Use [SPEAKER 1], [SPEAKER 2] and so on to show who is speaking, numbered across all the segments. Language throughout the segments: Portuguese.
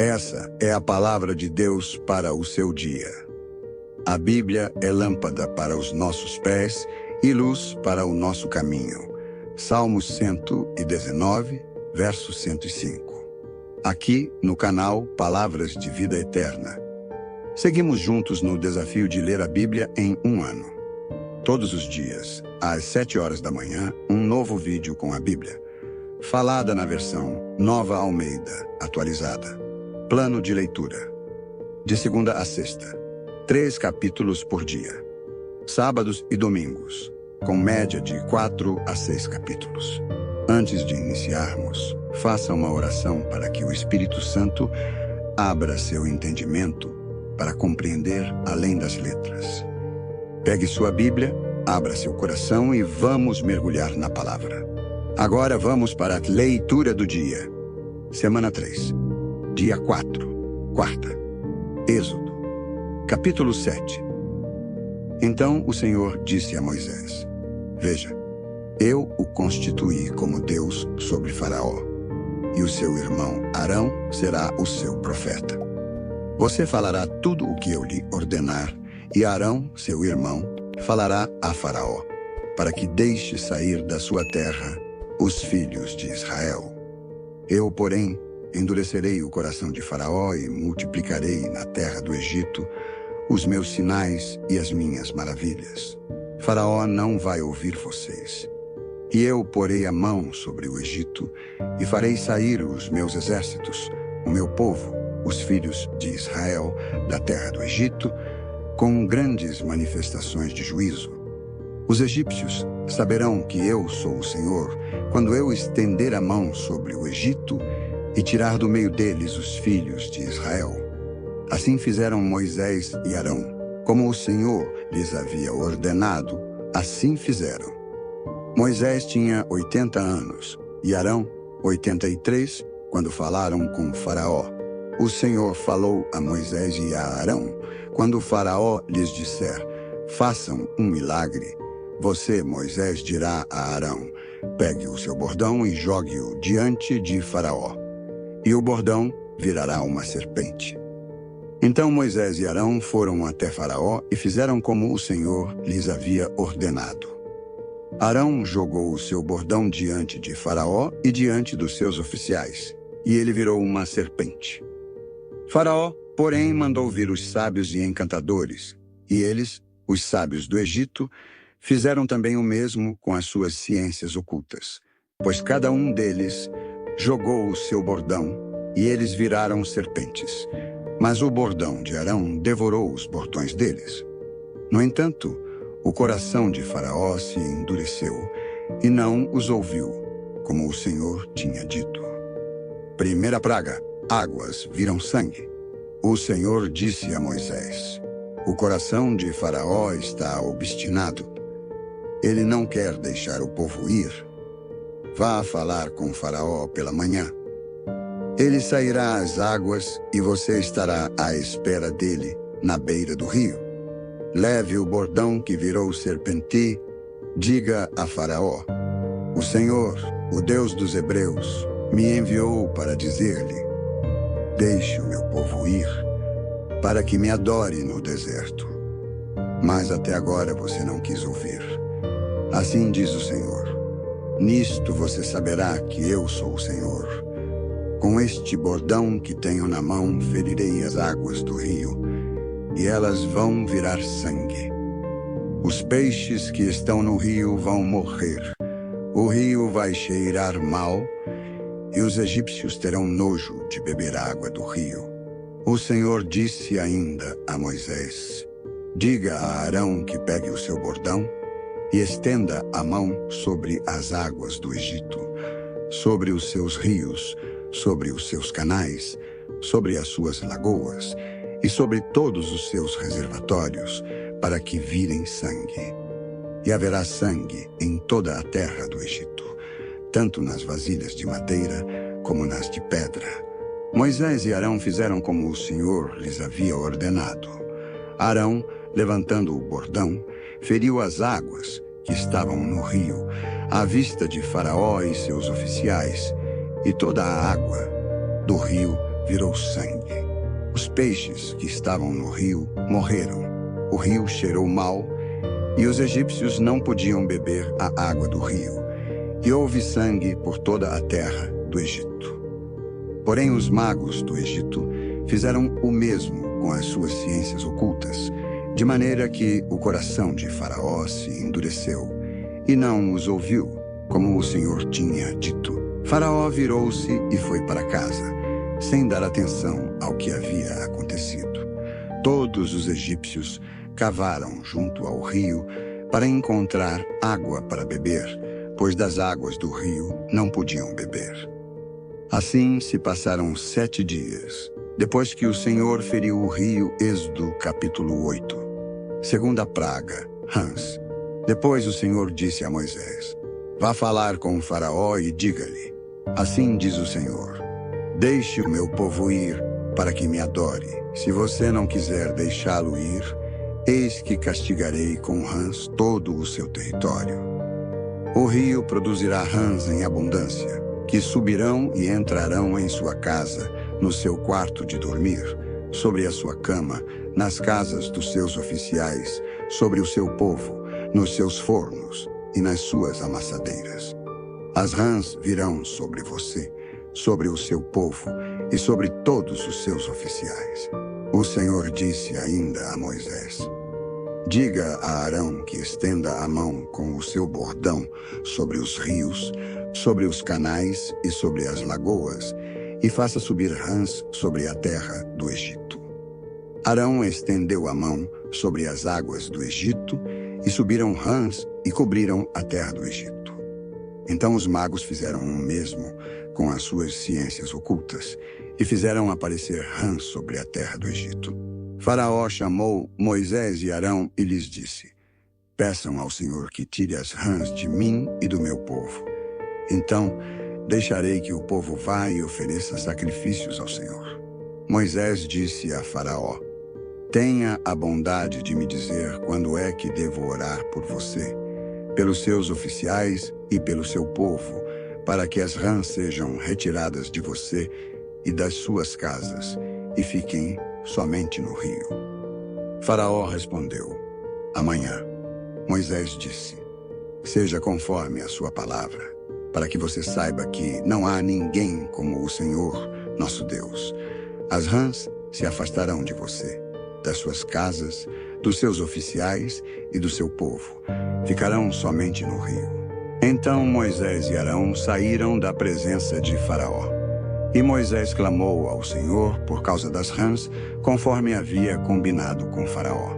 [SPEAKER 1] Essa é a palavra de Deus para o seu dia. A Bíblia é lâmpada para os nossos pés e luz para o nosso caminho. Salmos 119, verso 105. Aqui no canal Palavras de Vida Eterna. Seguimos juntos no desafio de ler a Bíblia em um ano. Todos os dias, às 7 horas da manhã, um novo vídeo com a Bíblia. Falada na versão Nova Almeida, atualizada. Plano de leitura. De segunda a sexta. 3 capítulos por dia. Sábados e domingos, com média de 4 a 6 capítulos. Antes de iniciarmos, faça uma oração para que o Espírito Santo abra seu entendimento para compreender além das letras. Pegue sua Bíblia, abra seu coração e vamos mergulhar na palavra. Agora vamos para a leitura do dia. Semana 3, dia 4, quarta. Êxodo, capítulo 7. Então o Senhor disse a Moisés: Veja, eu o constituí como Deus sobre Faraó, e o seu irmão Arão será o seu profeta. Você falará tudo o que eu lhe ordenar, e Arão, seu irmão, falará a Faraó, para que deixe sair da sua terra os filhos de Israel. Eu, porém, endurecerei o coração de Faraó e multiplicarei na terra do Egito os meus sinais e as minhas maravilhas. Faraó não vai ouvir vocês. E eu porei a mão sobre o Egito e farei sair os meus exércitos, o meu povo, os filhos de Israel, da terra do Egito, com grandes manifestações de juízo. Os egípcios saberão que eu sou o Senhor, quando eu estender a mão sobre o Egito e tirar do meio deles os filhos de Israel. Assim fizeram Moisés e Arão. Como o Senhor lhes havia ordenado, assim fizeram. Moisés tinha 80 anos e Arão 83, quando falaram com Faraó. O Senhor falou a Moisés e a Arão, quando Faraó lhes disser: façam um milagre. Você, Moisés, dirá a Arão: pegue o seu bordão e jogue-o diante de Faraó. E o bordão virará uma serpente. Então Moisés e Arão foram até Faraó e fizeram como o Senhor lhes havia ordenado. Arão jogou o seu bordão diante de Faraó e diante dos seus oficiais, e ele virou uma serpente. Faraó, porém, mandou vir os sábios e encantadores, e eles, os sábios do Egito, fizeram também o mesmo com as suas ciências ocultas, pois cada um deles jogou o seu bordão, e eles viraram serpentes. Mas o bordão de Arão devorou os bordões deles. No entanto, o coração de Faraó se endureceu, e não os ouviu, como o Senhor tinha dito. Primeira praga: águas viram sangue. O Senhor disse a Moisés: o coração de Faraó está obstinado. Ele não quer deixar o povo ir. Vá falar com Faraó pela manhã. Ele sairá às águas e você estará à espera dele na beira do rio. Leve o bordão que virou serpente, diga a Faraó: o Senhor, o Deus dos Hebreus, me enviou para dizer-lhe: deixe o meu povo ir, para que me adore no deserto. Mas até agora você não quis ouvir. Assim diz o Senhor: nisto você saberá que eu sou o Senhor. Com este bordão que tenho na mão, ferirei as águas do rio, e elas vão virar sangue. Os peixes que estão no rio vão morrer. O rio vai cheirar mal, e os egípcios terão nojo de beber água do rio. O Senhor disse ainda a Moisés: diga a Arão que pegue o seu bordão e estenda a mão sobre as águas do Egito, sobre os seus rios, sobre os seus canais, sobre as suas lagoas e sobre todos os seus reservatórios, para que virem sangue. E haverá sangue em toda a terra do Egito, tanto nas vasilhas de madeira como nas de pedra. Moisés e Arão fizeram como o Senhor lhes havia ordenado. Arão, levantando o bordão, feriu as águas que estavam no rio, à vista de Faraó e seus oficiais, e toda a água do rio virou sangue. Os peixes que estavam no rio morreram. O rio cheirou mal e os egípcios não podiam beber a água do rio. E houve sangue por toda a terra do Egito. Porém, os magos do Egito fizeram o mesmo com as suas ciências ocultas, de maneira que o coração de Faraó se endureceu e não os ouviu, como o Senhor tinha dito. Faraó virou-se e foi para casa, sem dar atenção ao que havia acontecido. Todos os egípcios cavaram junto ao rio para encontrar água para beber, pois das águas do rio não podiam beber. Assim se passaram 7 dias, depois que o Senhor feriu o rio. Êxodo capítulo 8. Segunda praga, rãs. Depois o Senhor disse a Moisés: vá falar com o Faraó e diga-lhe: assim diz o Senhor, deixe o meu povo ir para que me adore. Se você não quiser deixá-lo ir, eis que castigarei com rãs todo o seu território. O rio produzirá rãs em abundância, que subirão e entrarão em sua casa, no seu quarto de dormir, sobre a sua cama, nas casas dos seus oficiais, sobre o seu povo, nos seus fornos e nas suas amassadeiras. As rãs virão sobre você, sobre o seu povo e sobre todos os seus oficiais. O Senhor disse ainda a Moisés: diga a Arão que estenda a mão com o seu bordão sobre os rios, sobre os canais e sobre as lagoas, e faça subir rãs sobre a terra do Egito. Arão estendeu a mão sobre as águas do Egito, e subiram rãs e cobriram a terra do Egito. Então os magos fizeram o mesmo com as suas ciências ocultas, e fizeram aparecer rãs sobre a terra do Egito. Faraó chamou Moisés e Arão e lhes disse: peçam ao Senhor que tire as rãs de mim e do meu povo. Então deixarei que o povo vá e ofereça sacrifícios ao Senhor. Moisés disse a Faraó: tenha a bondade de me dizer quando é que devo orar por você, pelos seus oficiais e pelo seu povo, para que as rãs sejam retiradas de você e das suas casas, e fiquem somente no rio. Faraó respondeu: amanhã. Moisés disse: seja conforme a sua palavra, para que você saiba que não há ninguém como o Senhor, nosso Deus. As rãs se afastarão de você, das suas casas, dos seus oficiais e do seu povo. Ficarão somente no rio. Então Moisés e Arão saíram da presença de Faraó. E Moisés clamou ao Senhor por causa das rãs, conforme havia combinado com Faraó.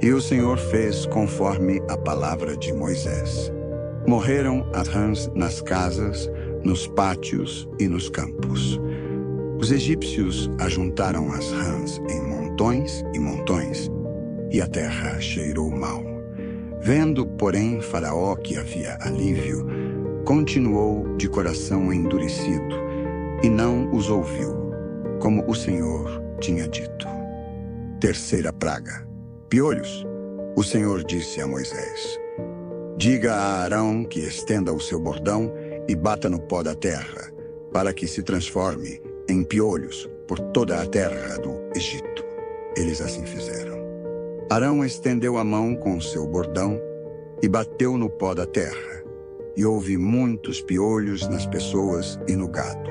[SPEAKER 1] E o Senhor fez conforme a palavra de Moisés. Morreram as rãs nas casas, nos pátios e nos campos. Os egípcios ajuntaram as rãs em montões e montões, e a terra cheirou mal. Vendo, porém, Faraó que havia alívio, continuou de coração endurecido, e não os ouviu, como o Senhor tinha dito. Terceira praga, piolhos. O Senhor disse a Moisés: diga a Arão que estenda o seu bordão e bata no pó da terra, para que se transforme em piolhos por toda a terra do Egito. Eles assim fizeram. Arão estendeu a mão com seu bordão e bateu no pó da terra, e houve muitos piolhos nas pessoas e no gado.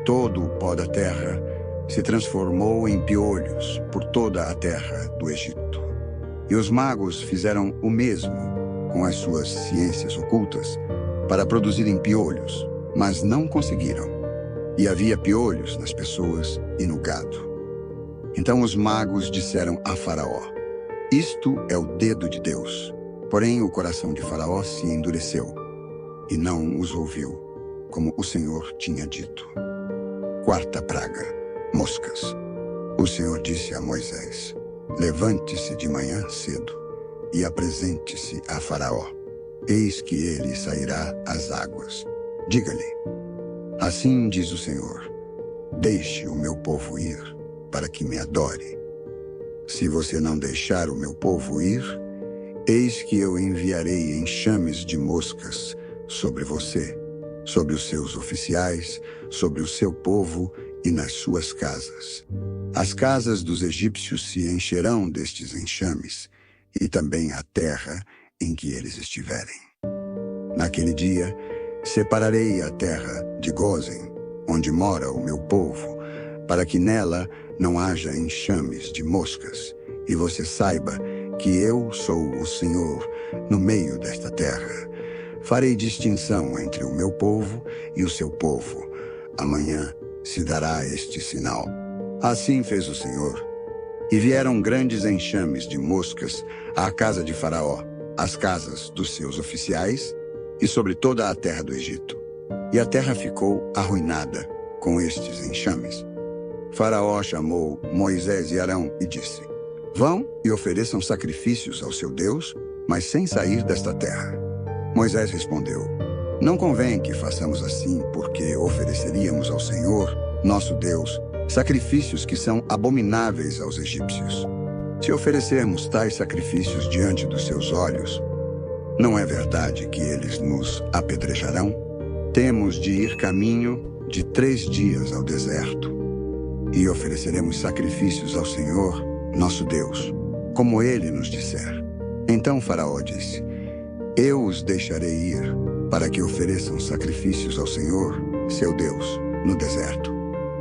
[SPEAKER 1] Todo o pó da terra se transformou em piolhos por toda a terra do Egito. E os magos fizeram o mesmo com as suas ciências ocultas para produzirem piolhos, mas não conseguiram. E havia piolhos nas pessoas e no gado. Então os magos disseram a Faraó: isto é o dedo de Deus. Porém o coração de Faraó se endureceu e não os ouviu, como o Senhor tinha dito. Quarta praga, moscas. O Senhor disse a Moisés: levante-se de manhã cedo e apresente-se a Faraó. Eis que ele sairá às águas. Diga-lhe: assim diz o Senhor, deixe o meu povo ir, para que me adore. Se você não deixar o meu povo ir, eis que eu enviarei enxames de moscas sobre você, sobre os seus oficiais, sobre o seu povo e nas suas casas. As casas dos egípcios se encherão destes enxames, e também a terra em que eles estiverem. Naquele dia, separarei a terra de Gósen, onde mora o meu povo, para que nela não haja enxames de moscas, e você saiba que eu sou o Senhor no meio desta terra. Farei distinção entre o meu povo e o seu povo. Amanhã se dará este sinal. Assim fez o Senhor. E vieram grandes enxames de moscas à casa de Faraó, às casas dos seus oficiais e sobre toda a terra do Egito. E a terra ficou arruinada com estes enxames. Faraó chamou Moisés e Arão e disse: Vão e ofereçam sacrifícios ao seu Deus, mas sem sair desta terra. Moisés respondeu: Não convém que façamos assim, porque ofereceríamos ao Senhor, nosso Deus, sacrifícios que são abomináveis aos egípcios. Se oferecermos tais sacrifícios diante dos seus olhos, não é verdade que eles nos apedrejarão? Temos de ir caminho de 3 dias ao deserto, e ofereceremos sacrifícios ao Senhor, nosso Deus, como ele nos disser. Então Faraó disse: Eu os deixarei ir, para que ofereçam sacrifícios ao Senhor, seu Deus, no deserto.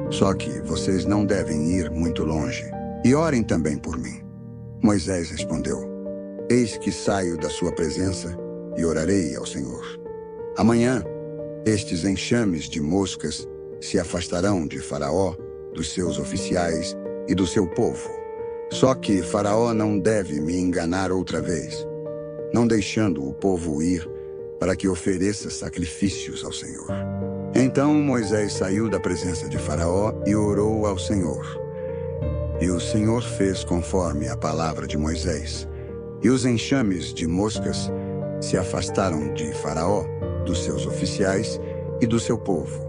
[SPEAKER 1] Só que vocês não devem ir muito longe, e orem também por mim. Moisés respondeu: Eis que saio da sua presença e orarei ao Senhor. Amanhã, estes enxames de moscas se afastarão de Faraó, dos seus oficiais e do seu povo. Só que Faraó não deve me enganar outra vez, não deixando o povo ir para que ofereça sacrifícios ao Senhor. Então Moisés saiu da presença de Faraó e orou ao Senhor. E o Senhor fez conforme a palavra de Moisés. E os enxames de moscas se afastaram de Faraó, dos seus oficiais e do seu povo.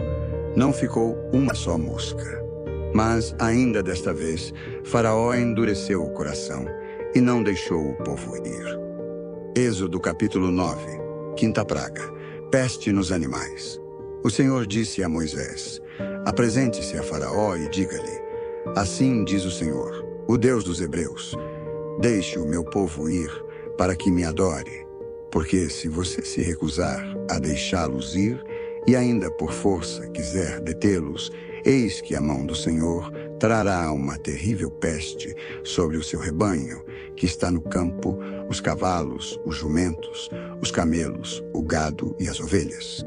[SPEAKER 1] Não ficou uma só mosca. Mas, ainda desta vez, Faraó endureceu o coração e não deixou o povo ir. Êxodo capítulo 9, quinta praga, peste nos animais. O Senhor disse a Moisés: Apresente-se a Faraó e diga-lhe: Assim diz o Senhor, o Deus dos Hebreus: Deixe o meu povo ir para que me adore. Porque se você se recusar a deixá-los ir e ainda por força quiser detê-los, eis que a mão do Senhor trará uma terrível peste sobre o seu rebanho, que está no campo, os cavalos, os jumentos, os camelos, o gado e as ovelhas.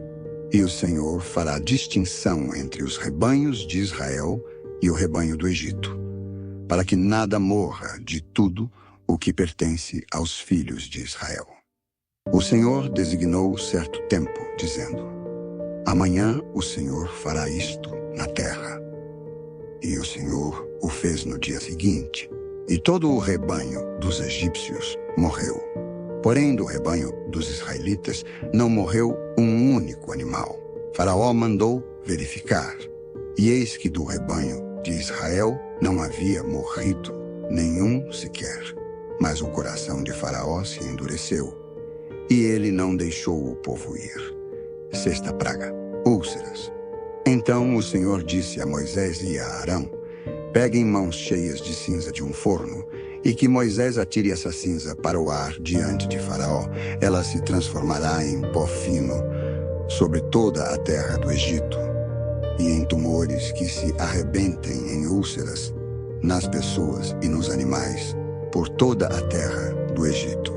[SPEAKER 1] E o Senhor fará distinção entre os rebanhos de Israel e o rebanho do Egito, para que nada morra de tudo o que pertence aos filhos de Israel. O Senhor designou certo tempo, dizendo: Amanhã o Senhor fará isto na terra. E o Senhor o fez no dia seguinte, e todo o rebanho dos egípcios morreu. Porém, do rebanho dos israelitas não morreu um único animal. Faraó mandou verificar, e eis que do rebanho de Israel não havia morrido nenhum sequer. Mas o coração de Faraó se endureceu, e ele não deixou o povo ir. Sexta praga, úlceras. Então o Senhor disse a Moisés e a Arão: Peguem mãos cheias de cinza de um forno, e que Moisés atire essa cinza para o ar diante de Faraó. Ela se transformará em pó fino sobre toda a terra do Egito, e em tumores que se arrebentem em úlceras nas pessoas e nos animais por toda a terra do Egito.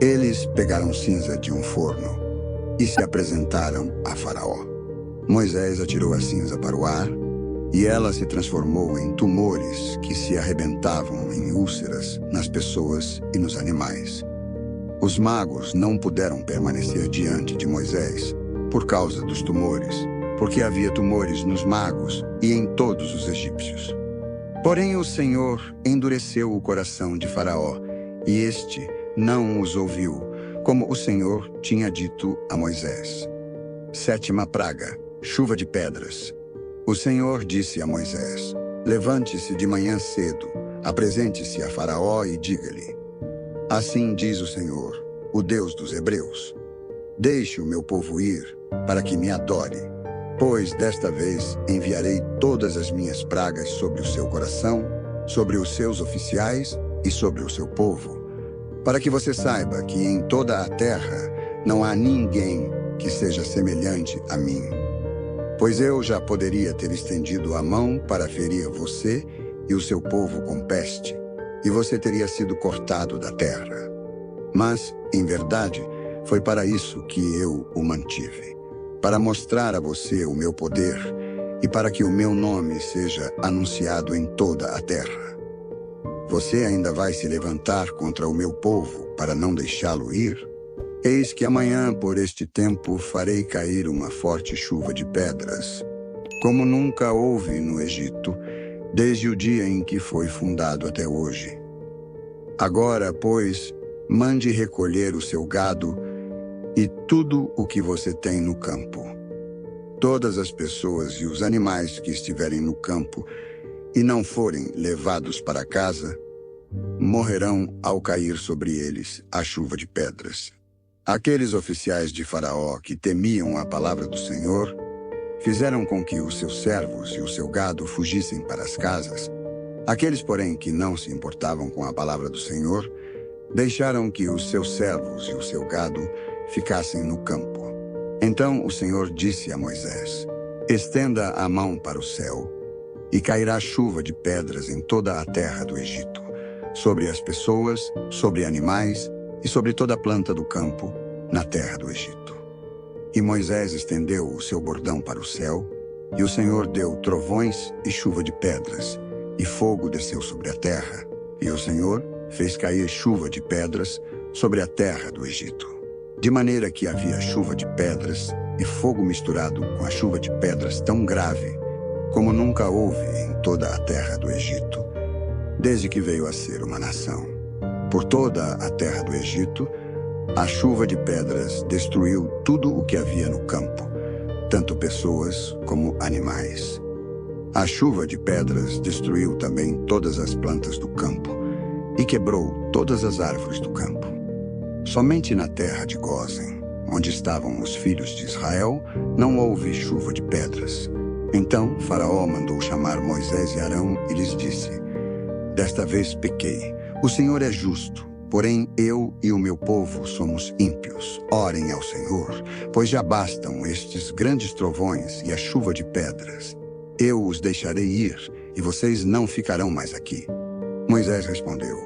[SPEAKER 1] Eles pegaram cinza de um forno e se apresentaram a Faraó. Moisés atirou a cinza para o ar, e ela se transformou em tumores que se arrebentavam em úlceras nas pessoas e nos animais. Os magos não puderam permanecer diante de Moisés por causa dos tumores, porque havia tumores nos magos e em todos os egípcios. Porém o Senhor endureceu o coração de Faraó, e este não os ouviu, como o Senhor tinha dito a Moisés. Sétima praga, chuva de pedras. O Senhor disse a Moisés: Levante-se de manhã cedo, apresente-se a Faraó e diga-lhe: Assim diz o Senhor, o Deus dos Hebreus: Deixe o meu povo ir, para que me adore, pois desta vez enviarei todas as minhas pragas sobre o seu coração, sobre os seus oficiais e sobre o seu povo, para que você saiba que em toda a terra não há ninguém que seja semelhante a mim. Pois eu já poderia ter estendido a mão para ferir você e o seu povo com peste, e você teria sido cortado da terra. Mas, em verdade, foi para isso que eu o mantive, para mostrar a você o meu poder e para que o meu nome seja anunciado em toda a terra. Você ainda vai se levantar contra o meu povo para não deixá-lo ir? Eis que amanhã, por este tempo, farei cair uma forte chuva de pedras, como nunca houve no Egito, desde o dia em que foi fundado até hoje. Agora, pois, mande recolher o seu gado e tudo o que você tem no campo. Todas as pessoas e os animais que estiverem no campo e não forem levados para casa, morrerão ao cair sobre eles a chuva de pedras. Aqueles oficiais de Faraó que temiam a palavra do Senhor fizeram com que os seus servos e o seu gado fugissem para as casas. Aqueles, porém, que não se importavam com a palavra do Senhor, deixaram que os seus servos e o seu gado ficassem no campo. Então o Senhor disse a Moisés: estenda a mão para o céu, e cairá chuva de pedras em toda a terra do Egito, sobre as pessoas, sobre animais e sobre toda a planta do campo, na terra do Egito. E Moisés estendeu o seu bordão para o céu, e o Senhor deu trovões e chuva de pedras, e fogo desceu sobre a terra, e o Senhor fez cair chuva de pedras sobre a terra do Egito. De maneira que havia chuva de pedras e fogo misturado com a chuva de pedras tão grave, como nunca houve em toda a terra do Egito, desde que veio a ser uma nação. Por toda a terra do Egito, a chuva de pedras destruiu tudo o que havia no campo, tanto pessoas como animais. A chuva de pedras destruiu também todas as plantas do campo e quebrou todas as árvores do campo. Somente na terra de Gósen, onde estavam os filhos de Israel, não houve chuva de pedras. Então Faraó mandou chamar Moisés e Arão e lhes disse: desta vez pequei. O Senhor é justo, porém eu e o meu povo somos ímpios. Orem ao Senhor, pois já bastam estes grandes trovões e a chuva de pedras. Eu os deixarei ir, e vocês não ficarão mais aqui. Moisés respondeu: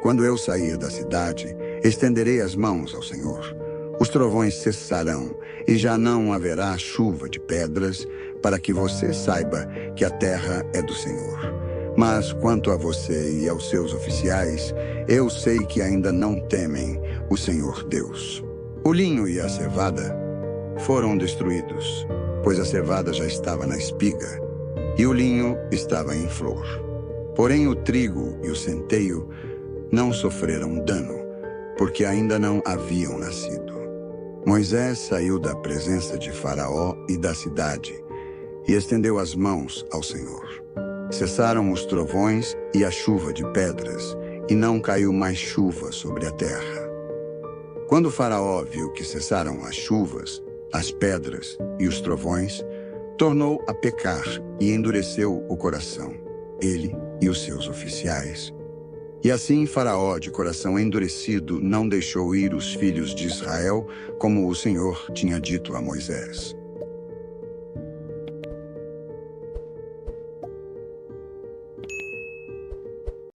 [SPEAKER 1] quando eu sair da cidade, estenderei as mãos ao Senhor. Os trovões cessarão, e já não haverá chuva de pedras, para que você saiba que a terra é do Senhor. Mas quanto a você e aos seus oficiais, eu sei que ainda não temem o Senhor Deus. O linho e a cevada foram destruídos, pois a cevada já estava na espiga, e o linho estava em flor. Porém o trigo e o centeio não sofreram dano, porque ainda não haviam nascido. Moisés saiu da presença de Faraó e da cidade, e estendeu as mãos ao Senhor. Cessaram os trovões e a chuva de pedras, e não caiu mais chuva sobre a terra. Quando Faraó viu que cessaram as chuvas, as pedras e os trovões, tornou a pecar e endureceu o coração, ele e os seus oficiais. E assim Faraó, de coração endurecido, não deixou ir os filhos de Israel, como o Senhor tinha dito a Moisés.